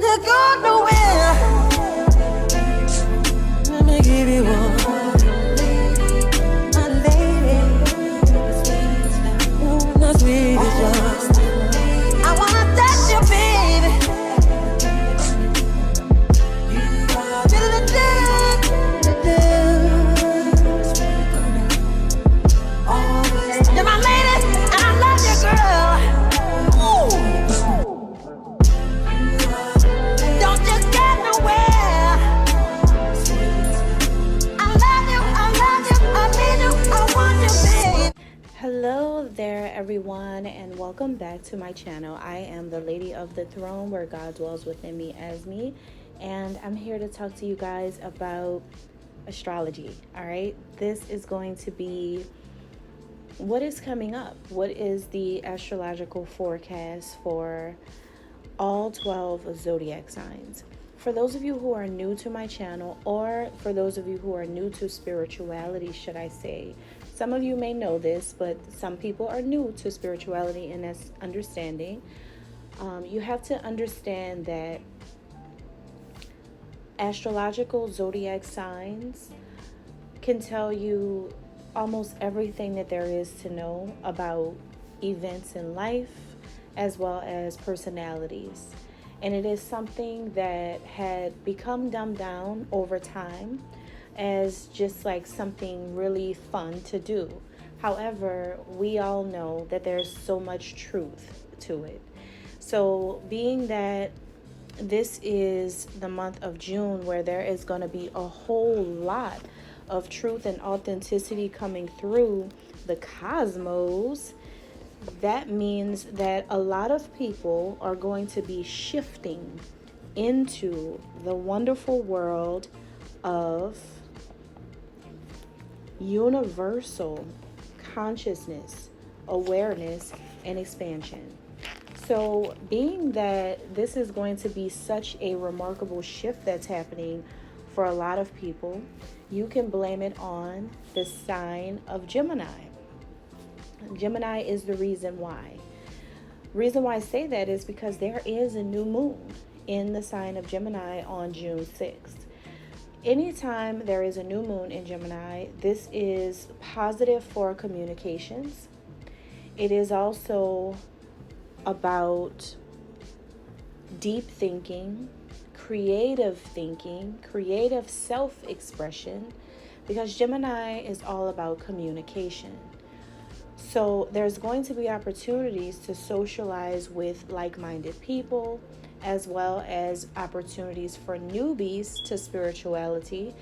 Don't go nowhere. Let me give you one. My lady. The sweetest one. I wanna touch you, baby. You're my lady, and I love you, girl. Ooh. Don't you get nowhere. I love you, I need you, I want you, babe. Hello there, everyone, and welcome back to my channel. I am the Lady of the Throne, where God dwells within me as me, and I'm here to talk to you guys about astrology. All right, this is going to be what is coming up. What is the astrological forecast for all 12 zodiac signs? For those of you who are new to my channel, or for those of you who are new to spirituality, should I say, some of you may know this, but some people are new to spirituality and that's understanding. You have to understand that astrological zodiac signs can tell you almost everything that there is to know about events in life as well as personalities. And it is something that had become dumbed down over time as just like something really fun to do. However, we all know that there's so much truth to it. So being that this is the month of June, where there is going to be a whole lot of truth and authenticity coming through the cosmos, that means that a lot of people are going to be shifting into the wonderful world of universal consciousness, awareness, and expansion. So being that this is going to be such a remarkable shift that's happening for a lot of people, you can blame it on the sign of Gemini. Gemini is the reason why. Reason why I say that is because there is a new moon in the sign of Gemini on June 6th. Anytime there is a new moon in Gemini, this is positive for communications. It is also about deep thinking, creative self-expression, because Gemini is all about communication. So there's going to be opportunities to socialize with like-minded people, as well as opportunities for newbies to spirituality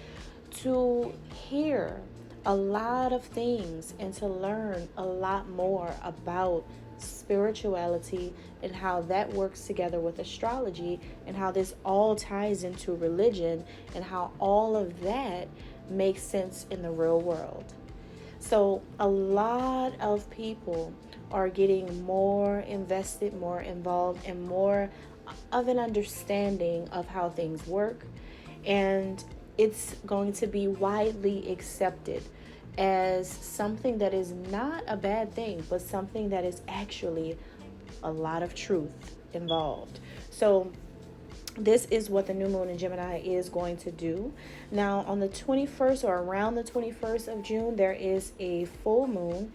to hear a lot of things and to learn a lot more about spirituality and how that works together with astrology, and how this all ties into religion, and how all of that makes sense in the real world. So a lot of people are getting more invested, more involved, and more of an understanding of how things work. And it's going to be widely accepted as something that is not a bad thing, but something that is actually a lot of truth involved. So this is what the new moon in Gemini is going to do. Now on the 21st, or around the 21st of June, there is a full moon,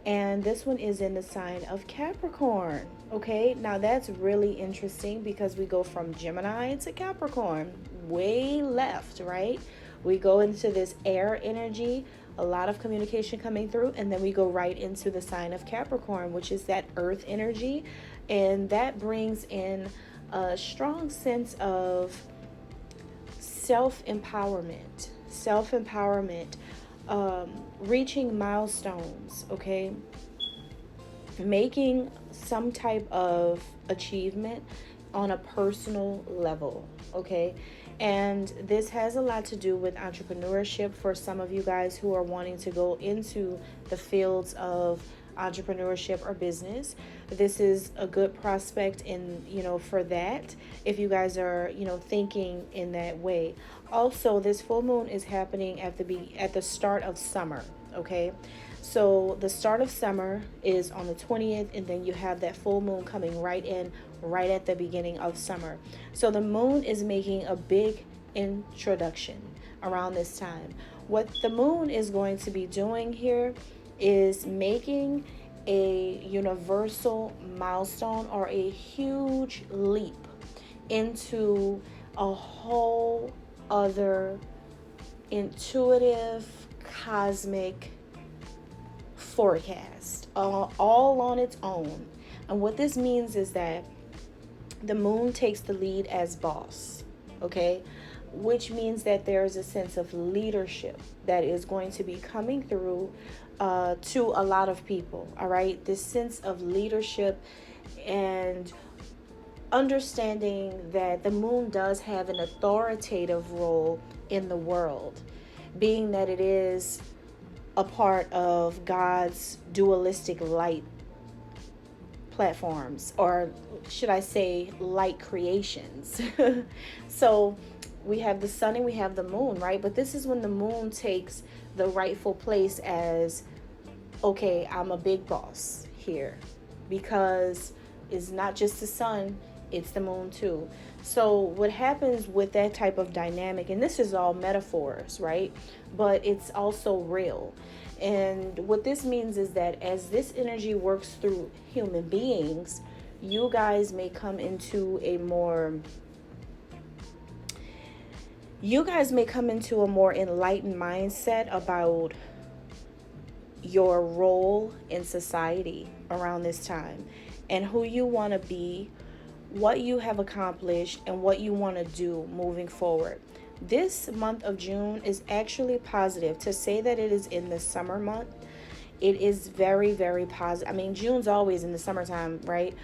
and this one is in the sign of Capricorn. Okay, now that's really interesting because we go from Gemini to Capricorn, way left, right? We go into this air energy, a lot of communication coming through, and then we go right into the sign of Capricorn, which is that earth energy, and that brings in a strong sense of self-empowerment, reaching milestones, okay? Making some type of achievement on a personal level, okay? And this has a lot to do with entrepreneurship for some of you guys who are wanting to go into the fields of entrepreneurship or business. This is a good prospect in, for that, if you guys are, thinking in that way. Also, this full moon is happening at the start of summer, okay? So the start of summer is on the 20th, and then you have that full moon coming right at the beginning of summer. So the moon is making a big introduction around this time. What the moon is going to be doing here is making a universal milestone or a huge leap into a whole other intuitive cosmic forecast, all on its own. And what this means is that the moon takes the lead as boss, okay? Which means that there's a sense of leadership that is going to be coming through to a lot of people, all right? This sense of leadership and understanding that the moon does have an authoritative role in the world, being that it is a part of God's dualistic light platforms, or should I say light creations. So we have the sun and we have the moon, right? But this is when the moon takes the rightful place as, okay, I'm a big boss here, because it's not just the sun, it's the moon too. So what happens with that type of dynamic, and this is all metaphors, right? But it's also real. And what this means is that as this energy works through human beings, you guys may come into a more enlightened mindset about your role in society around this time, and who you want to be, what you have accomplished, and what you want to do moving forward. This month of June is actually positive. To say that it is in the summer month, it is very, very positive. I mean, June's always in the summertime, right?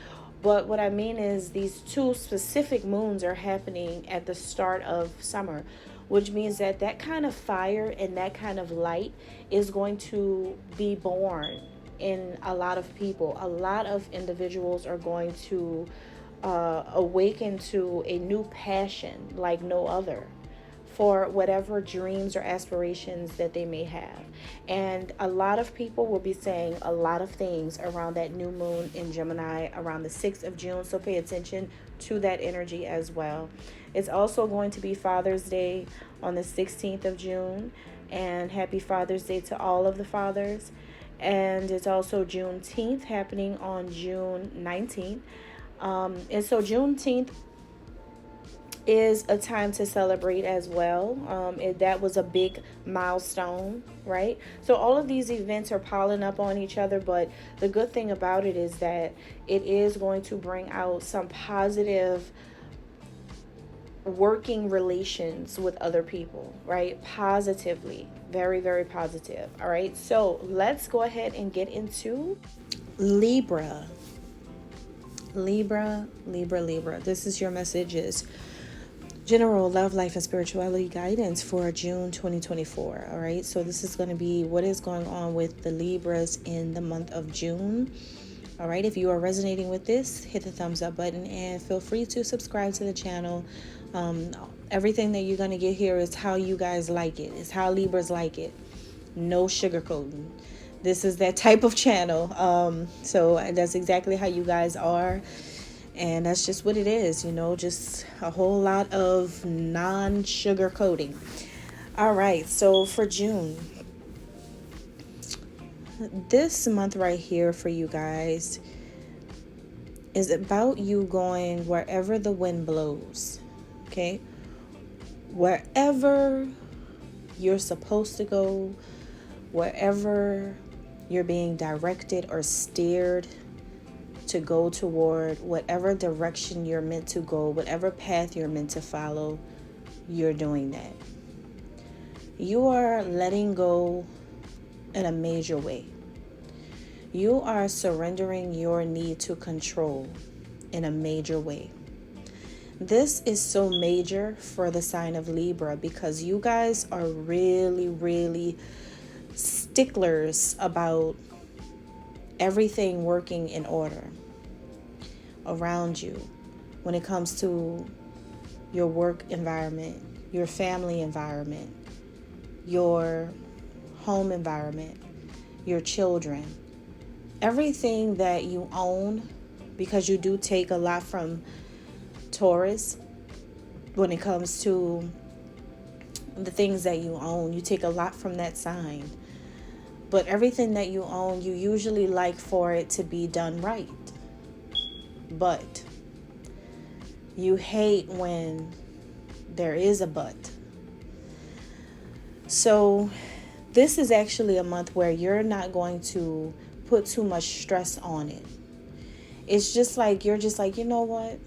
But what I mean is these two specific moons are happening at the start of summer, which means that that kind of fire and that kind of light is going to be born in a lot of people. A lot of individuals are going to awaken to a new passion like no other for whatever dreams or aspirations that they may have. And a lot of people will be saying a lot of things around that new moon in Gemini around the 6th of June. So pay attention to that energy as well. It's also going to be Father's Day on the 16th of June. And happy Father's Day to all of the fathers. And it's also Juneteenth happening on June 19th. And so Juneteenth is a time to celebrate as well. That was a big milestone, right? So all of these events are piling up on each other, but the good thing about it is that it is going to bring out some positive working relations with other people, right? Positively, very, very positive. All right, so let's go ahead and get into Libra. Libra. This is your messages. General love, life, and spirituality guidance for June 2024. All right, so this is going to be what is going on with the Libras in the month of June. All right, if you are resonating with this, hit the thumbs up button and feel free to subscribe to the channel. Everything that you're going to get here is how you guys like it. It's how Libras like it. No sugarcoating. This is that type of channel. So that's exactly how you guys are. And that's just what it is, just a whole lot of non-sugar coating. All right, so for June, this month right here for you guys is about you going wherever the wind blows, okay? Wherever you're supposed to go, wherever you're being directed or steered to go toward, whatever direction you're meant to go, whatever path you're meant to follow, you're doing that. You are letting go in a major way. You are surrendering your need to control in a major way. This is so major for the sign of Libra because you guys are really, really sticklers about everything working in order around you when it comes to your work environment, your family environment, your home environment, your children, everything that you own, because you do take a lot from Taurus when it comes to the things that you own. You take a lot from that sign. But everything that you own, you usually like for it to be done right. But you hate when there is a but. So this is actually a month where you're not going to put too much stress on it. It's just like, you're just like, you know what?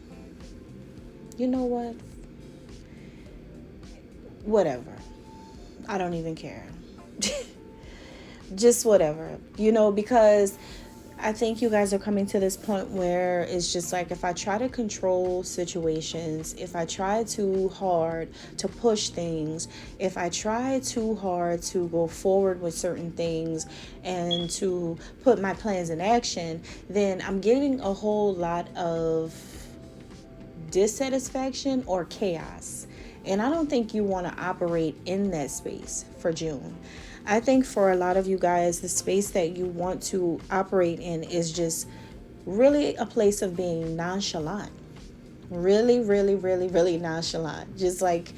Whatever. I don't even care. Just whatever. Because I think you guys are coming to this point where it's just like, if I try to control situations, if I try too hard to push things, if I try too hard to go forward with certain things and to put my plans in action, then I'm getting a whole lot of dissatisfaction or chaos. And I don't think you want to operate in that space for June. I think for a lot of you guys, the space that you want to operate in is just really a place of being nonchalant. Really, really, really, really nonchalant. Just like,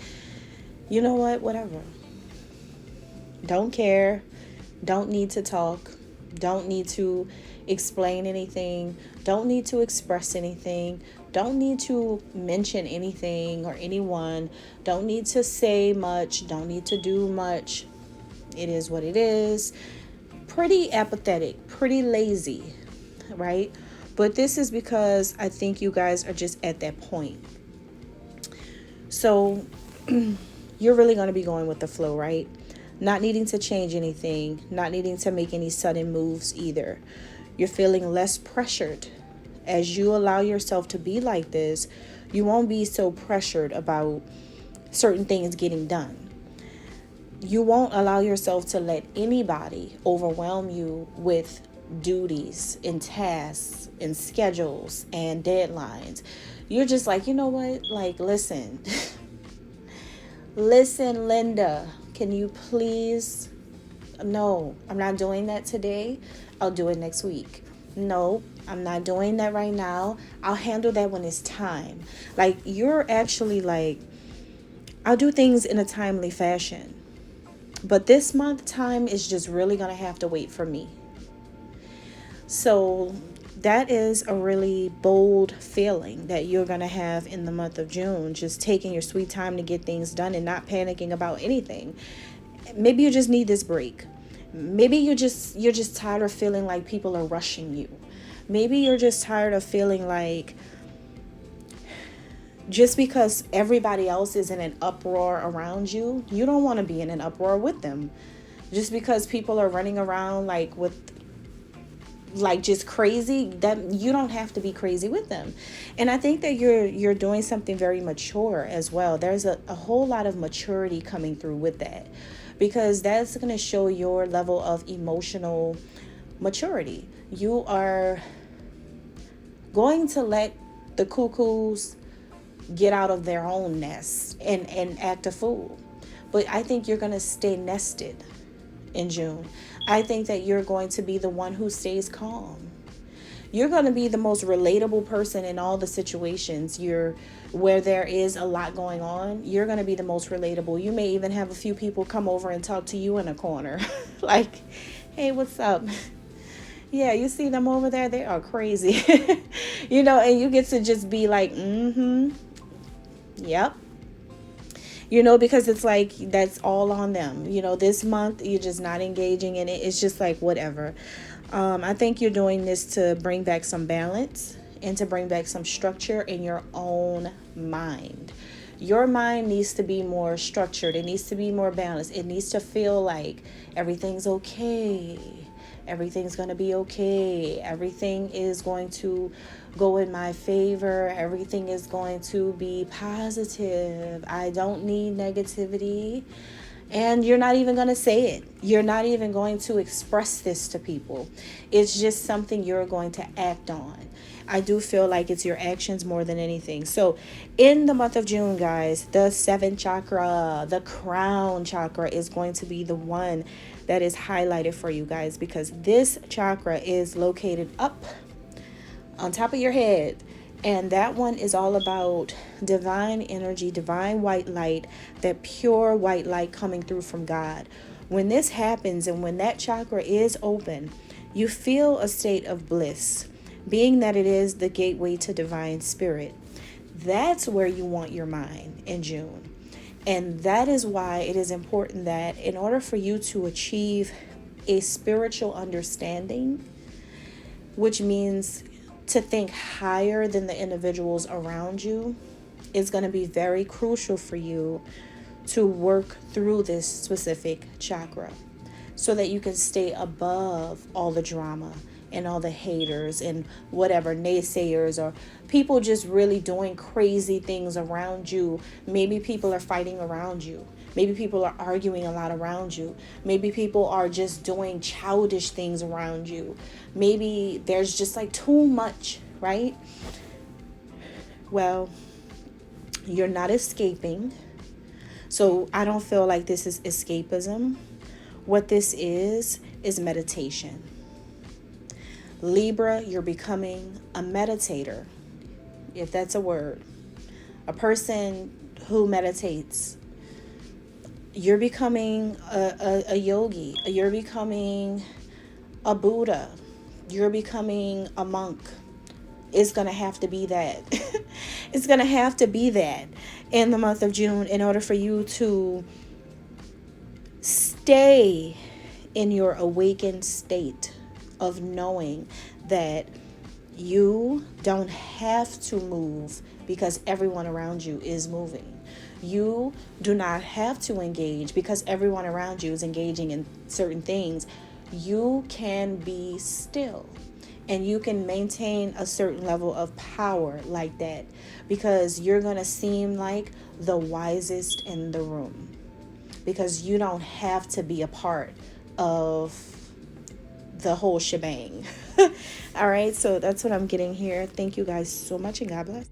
you know what? Whatever. Don't care. Don't need to talk. Don't need to explain anything. Don't need to express anything. Don't need to mention anything or anyone. Don't need to say much. Don't need to do much. It is what it is. Pretty apathetic, pretty lazy, right? But this is because I think you guys are just at that point. So you're really going to be going with the flow, right? Not needing to change anything, not needing to make any sudden moves either. You're feeling less pressured. As you allow yourself to be like this, you won't be so pressured about certain things getting done. You won't allow yourself to let anybody overwhelm you with duties and tasks and schedules and deadlines. You're just like, you know what? Like, listen, Linda, can you please? No, I'm not doing that today. I'll do it next week. No, I'm not doing that right now. I'll handle that when it's time. Like, you're actually like, I'll do things in a timely fashion. But this month, time is just really going to have to wait for me. So that is a really bold feeling that you're going to have in the month of June. Just taking your sweet time to get things done and not panicking about anything. Maybe you just need this break. Maybe you're just tired of feeling like people are rushing you. Maybe you're just tired of feeling like just because everybody else is in an uproar around you, you don't want to be in an uproar with them. Just because people are running around like just crazy, that you don't have to be crazy with them. And I think that you're doing something very mature as well. There's a whole lot of maturity coming through with that, because that's going to show your level of emotional maturity. You are going to let the cuckoos get out of their own nest and act a fool. But I think you're going to stay nested in June. I think that you're going to be the one who stays calm. You're going to be the most relatable person in all the situations where there is a lot going on. You're going to be the most relatable. You may even have a few people come over and talk to you in a corner. Like, hey, what's up? Yeah, you see them over there? They are crazy. And you get to just be like, yep. Because it's like, that's all on them. This month, you're just not engaging in it. It's just like, whatever. I think you're doing this to bring back some balance and to bring back some structure in your own mind. Your mind needs to be more structured. It needs to be more balanced. It needs to feel like everything's okay. Everything's going to be okay. Everything is going to go in my favor. Everything is going to be positive. I don't need negativity. And you're not even going to say it. You're not even going to express this to people. It's just something you're going to act on. I do feel like it's your actions more than anything. So in the month of June, guys, the 7th chakra, the crown chakra, is going to be the one that is highlighted for you guys, because this chakra is located up on top of your head. And that one is all about divine energy, divine white light, that pure white light coming through from God. When this happens and when that chakra is open, you feel a state of bliss, being that it is the gateway to divine spirit. That's where you want your mind in June. And that is why it is important that in order for you to achieve a spiritual understanding, which means to think higher than the individuals around you, is going to be very crucial for you to work through this specific chakra so that you can stay above all the drama and all the haters and whatever naysayers or people just really doing crazy things around you. Maybe people are fighting around you. Maybe people are arguing a lot around you. Maybe people are just doing childish things around you. Maybe there's just like too much, right? Well, you're not escaping. So I don't feel like this is escapism. What this is meditation. Libra, you're becoming a meditator, if that's a word. A person who meditates. You're becoming a yogi. You're becoming a Buddha. You're becoming a monk. It's going to have to be that. It's going to have to be that in the month of June in order for you to stay in your awakened state of knowing that you don't have to move because everyone around you is moving. You do not have to engage because everyone around you is engaging in certain things. You can be still and you can maintain a certain level of power like that because you're going to seem like the wisest in the room because you don't have to be a part of the whole shebang. All right, so that's what I'm getting here. Thank you guys so much and God bless.